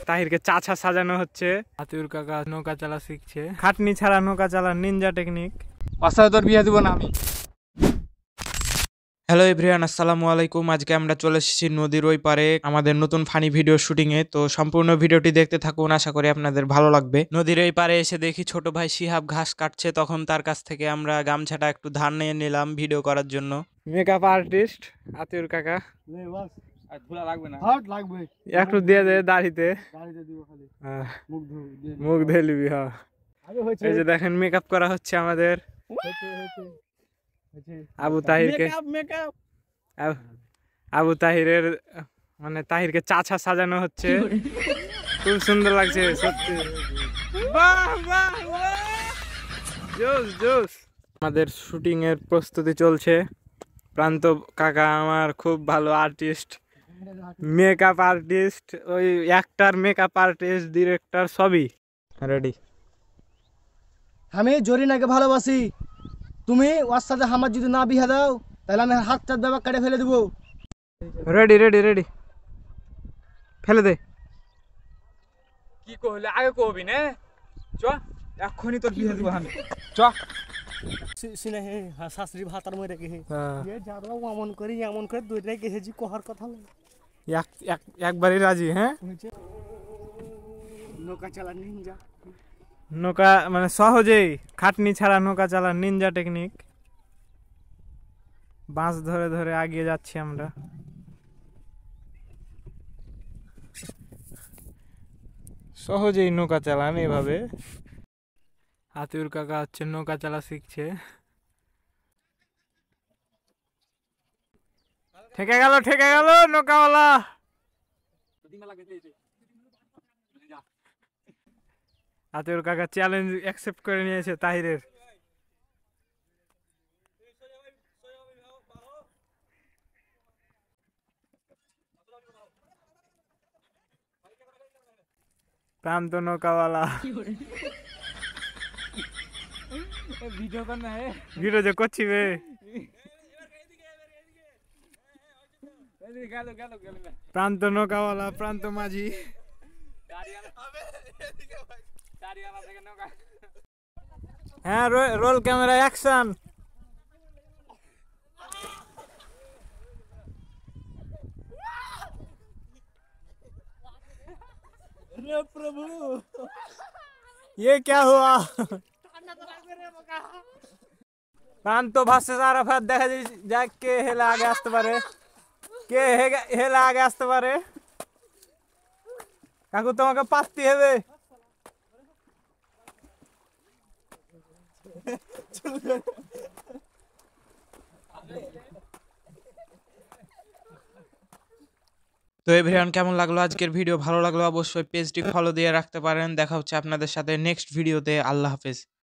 তাহিরকে চাছা সাজানো হচ্ছে। আতিউর কাকা নৌকা চালা শিখছে, খাটনি ছাড়া নৌকা চালার নিনজা টেকনিক। অসাধারণ বিয়ে দিব না আমি। হ্যালো এভরিওয়ান, আসসালামু আলাইকুম। আজকে আমরা চলে এসেছি নদীর ওই পারে আমাদের নতুন ফানি ভিডিও শুটিং এ। তো সম্পূর্ণ ভিডিওটি দেখতে থাকুন, আশা করি আপনাদের ভালো লাগবে। নদীর ওই পারে এসে দেখি ছোট ভাই শিহাব ঘাস কাটছে, তখন তার কাছ থেকে আমরা গামছাটা একটু ধার নিয়ে নিলাম ভিডিও করার জন্য। মেকআপ আর্টিস্ট আতিউর কাকা আর ধুলা লাগবে না, লাগবে একটু দিয়ে দে দাড়িতে, মুখ ধুয়ে নিবি। হ্যাঁ, এই যে দেখেন মেকআপ করা হচ্ছে আমাদের আবু তাহিরকে। আবু তাহিরের মানে তাহিরকে চাছা সাজানো হচ্ছে, খুব সুন্দর লাগছে সত্যি। জোস জোস। আমাদের শুটিং এর প্রস্তুতি চলছে। প্রান্ত কাকা আমার খুব ভালো আর্টিস্ট, মেকআপ আর্টিস্ট, ওই অ্যাক্টর, মেকআপ আর্টিস্ট, ডিরেক্টর সবই রেডি। আমি জরিনাকে ভালোবাসি, তুমি ওর সাথে আমার যদি না বিয়ে দাও তাহলে আমি হাত চার ব্যাপার কেটে ফেলে দেবো। রেডি রেডি রেডি, ফেলে দে। কি কইলে আগে কবি না, চ এক্ষুনি তোর বিয়ে দিব আমি, চ সিনে হে শাশুড়ি ভাতার মরে গেছে, এ যাবো এমন করে দুইটাই গেছি কহার কথা একবারই রাজি। হ্যাঁ, নৌকা চালা নিনজা, নৌকা মানে সহজেই খাটনি ছাড়া নৌকা চালার নিনজা টেকনিক। বাঁশ ধরে ধরে এগিয়ে যাচ্ছি আমরা। সহজেই নৌকা চালান এভাবে। আতিউর কাকা হচ্ছে নৌকা চালা শিখছে। ঠেকে গেল নৌকাওয়ালা। আতিউর কাকা চ্যালেঞ্জ অ্যাকসেপ্ট করে নিয়েছে তাহিরের। প্রান্ত নৌকাওয়ালা ভিডিও কর না, ভিডিও যে করছি বে। প্রান্ত নৌকাওয়ালা, প্রান্ত মাঝি। হ্যাঁ, রোল ক্যামেরা অ্যাকশন। প্রভু ये क्या हुआ? প্রান্ত ভার্সেস আরাফাত, দেখা যাক কে হেলা আগে আসতে পারে, কে হেলা আগে আসতে পারে। কাকু তোমাকে পাততে হবে। তো এভরিওয়ান, কেমন লাগলো আজকের ভিডিও? ভালো লাগলো অবশ্যই পেজটি ফলো দিয়ে রাখতে পারেন। দেখা হচ্ছে আপনাদের সাথে নেক্সট ভিডিওতে। আল্লাহ হাফেজ।